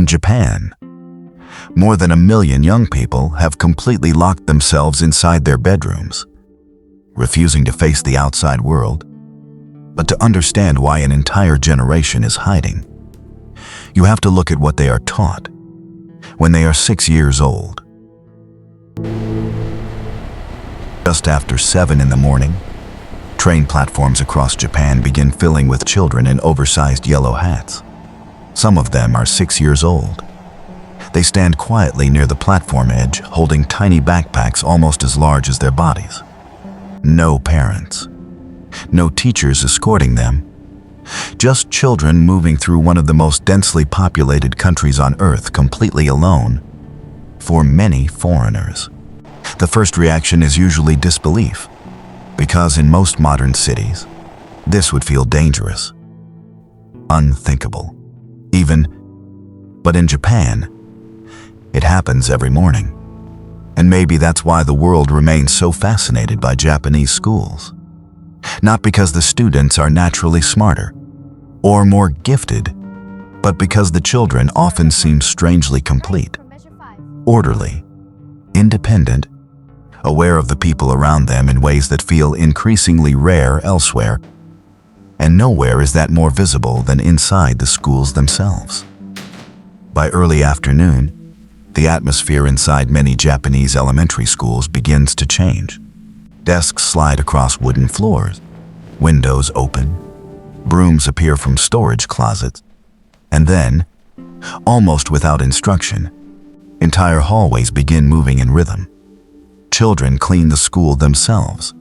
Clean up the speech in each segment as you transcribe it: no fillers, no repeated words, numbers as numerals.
In Japan, more than 1 million young people have completely locked themselves inside their bedrooms, refusing to face the outside world. But to understand why an entire generation is hiding, you have to look at what they are taught when they are 6 years old. Just after 7 in the morning, train platforms across Japan begin filling with children in oversized yellow hats. Some of them are 6 years old. They stand quietly near the platform edge, holding tiny backpacks almost as large as their bodies. No parents. No teachers escorting them. Just children moving through one of the most densely populated countries on Earth completely alone. For many foreigners, the first reaction is usually disbelief, because in most modern cities, this would feel dangerous, unthinkable, even. But in Japan, it happens every morning. And maybe that's why the world remains so fascinated by Japanese schools. Not because the students are naturally smarter or more gifted, but because the children often seem strangely complete, orderly, independent, aware of the people around them in ways that feel increasingly rare elsewhere, and nowhere is that more visible than inside the schools themselves. By early afternoon, the atmosphere inside many Japanese elementary schools begins to change. Desks slide across wooden floors, windows open, brooms appear from storage closets, and then, almost without instruction, entire hallways begin moving in rhythm. Children clean the school themselves.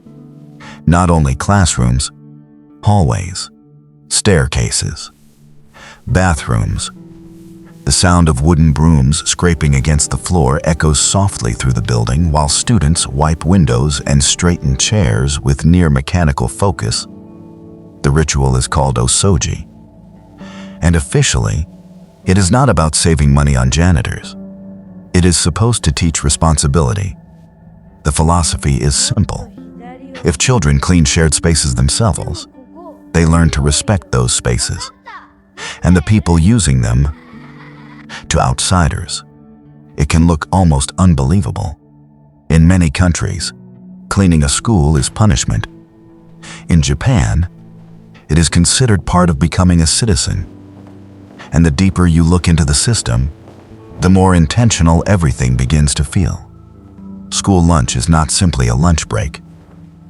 Not only classrooms, hallways, staircases, bathrooms. The sound of wooden brooms scraping against the floor echoes softly through the building while students wipe windows and straighten chairs with near-mechanical focus. The ritual is called osoji. And officially, it is not about saving money on janitors. It is supposed to teach responsibility. The philosophy is simple. If children clean shared spaces themselves, they learn to respect those spaces and the people using them. To outsiders, it can look almost unbelievable. In many countries, cleaning a school is punishment. In Japan, it is considered part of becoming a citizen. And the deeper you look into the system, the more intentional everything begins to feel. School lunch is not simply a lunch break.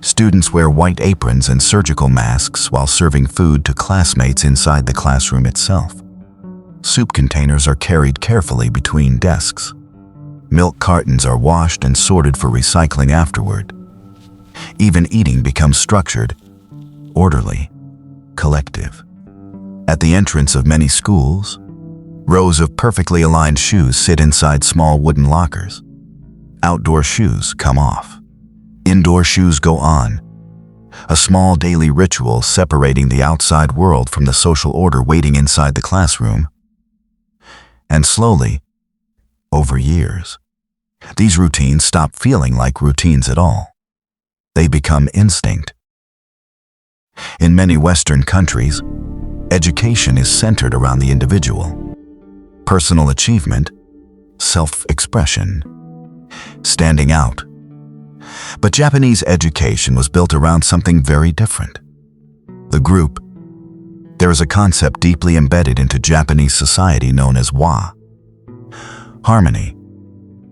Students wear white aprons and surgical masks while serving food to classmates inside the classroom itself. Soup containers are carried carefully between desks. Milk cartons are washed and sorted for recycling afterward. Even eating becomes structured, orderly, collective. At the entrance of many schools, rows of perfectly aligned shoes sit inside small wooden lockers. Outdoor shoes come off. Indoor shoes go on. A small daily ritual separating the outside world from the social order waiting inside the classroom. And slowly, over years, these routines stop feeling like routines at all. They become instinct. In many Western countries, education is centered around the individual. Personal achievement, self-expression, standing out. But Japanese education was built around something very different. The group. There is a concept deeply embedded into Japanese society known as wa. Harmony.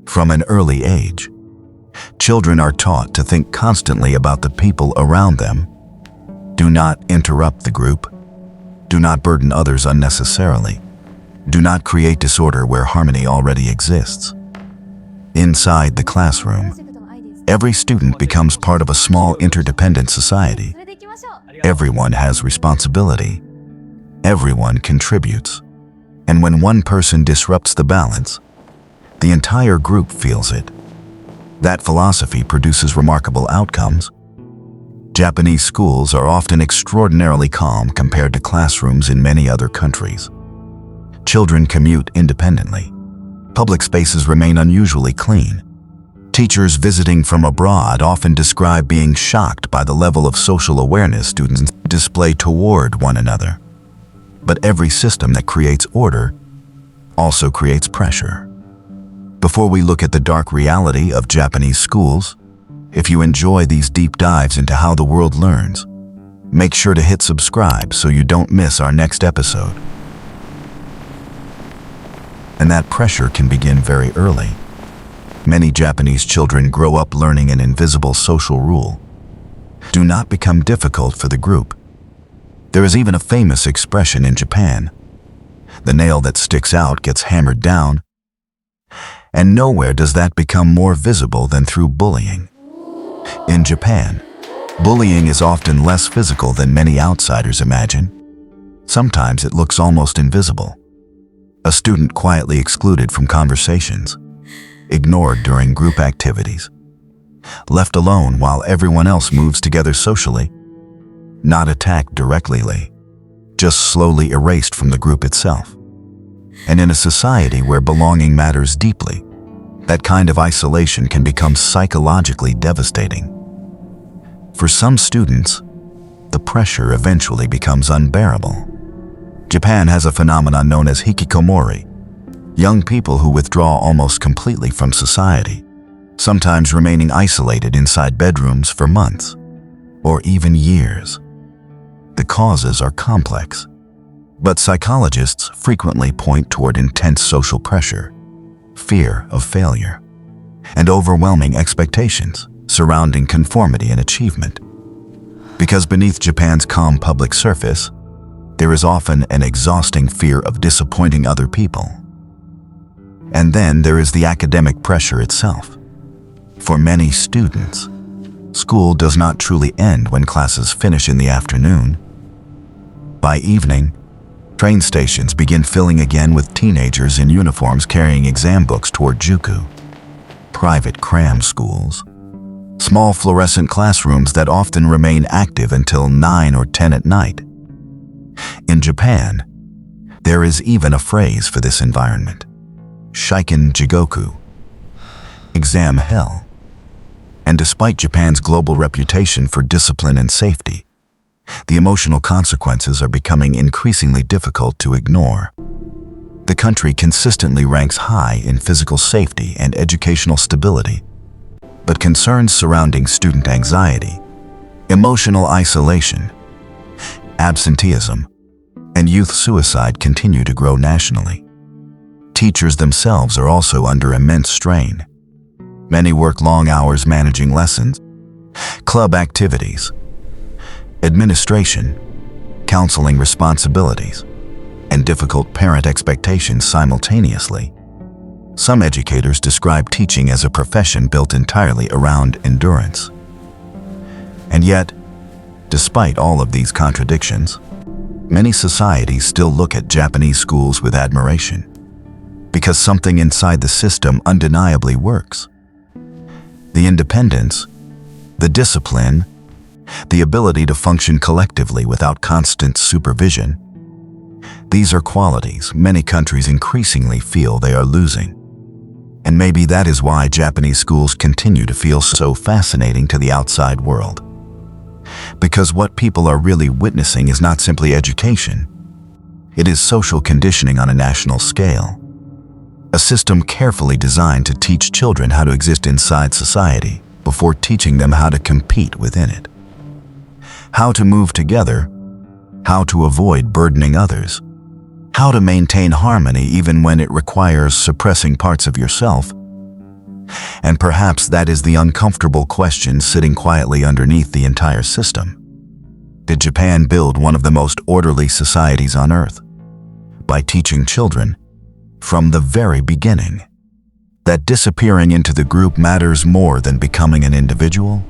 From an early age, children are taught to think constantly about the people around them. Do not interrupt the group. Do not burden others unnecessarily. Do not create disorder where harmony already exists. Inside the classroom, every student becomes part of a small interdependent society. Everyone has responsibility. Everyone contributes. And when one person disrupts the balance, the entire group feels it. That philosophy produces remarkable outcomes. Japanese schools are often extraordinarily calm compared to classrooms in many other countries. Children commute independently. Public spaces remain unusually clean. Teachers visiting from abroad often describe being shocked by the level of social awareness students display toward one another. But every system that creates order also creates pressure. Before we look at the dark reality of Japanese schools, if you enjoy these deep dives into how the world learns, make sure to hit subscribe so you don't miss our next episode. And that pressure can begin very early. Many Japanese children grow up learning an invisible social rule: do not become difficult for the group. There is even a famous expression in Japan: the nail that sticks out gets hammered down. And nowhere does that become more visible than through bullying. In Japan, bullying is often less physical than many outsiders imagine. Sometimes it looks almost invisible. A student quietly excluded from conversations, ignored during group activities, left alone while everyone else moves together socially, not attacked directly, just slowly erased from the group itself. And in a society where belonging matters deeply, that kind of isolation can become psychologically devastating. For some students, the pressure eventually becomes unbearable. Japan has a phenomenon known as Hikikomori, young people who withdraw almost completely from society, sometimes remaining isolated inside bedrooms for months or even years. The causes are complex, but psychologists frequently point toward intense social pressure, fear of failure, and overwhelming expectations surrounding conformity and achievement. Because beneath Japan's calm public surface, there is often an exhausting fear of disappointing other people. And then there is the academic pressure itself. For many students, school does not truly end when classes finish in the afternoon. By evening, train stations begin filling again with teenagers in uniforms carrying exam books toward juku, private cram schools, small fluorescent classrooms that often remain active until 9 or 10 at night. In Japan, there is even a phrase for this environment: Shiken Jigoku, exam hell. And despite Japan's global reputation for discipline and safety, the emotional consequences are becoming increasingly difficult to ignore. The country consistently ranks high in physical safety and educational stability, but concerns surrounding student anxiety, emotional isolation, absenteeism, and youth suicide continue to grow nationally. Teachers themselves are also under immense strain. Many work long hours managing lessons, club activities, administration, counseling responsibilities, and difficult parent expectations simultaneously. Some educators describe teaching as a profession built entirely around endurance. And yet, despite all of these contradictions, many societies still look at Japanese schools with admiration, because something inside the system undeniably works. The independence, the discipline, the ability to function collectively without constant supervision. These are qualities many countries increasingly feel they are losing. And maybe that is why Japanese schools continue to feel so fascinating to the outside world. Because what people are really witnessing is not simply education. It is social conditioning on a national scale. A system carefully designed to teach children how to exist inside society before teaching them how to compete within it. How to move together, how to avoid burdening others, how to maintain harmony even when it requires suppressing parts of yourself. And perhaps that is the uncomfortable question sitting quietly underneath the entire system. Did Japan build one of the most orderly societies on earth by teaching children, from the very beginning, that disappearing into the group matters more than becoming an individual?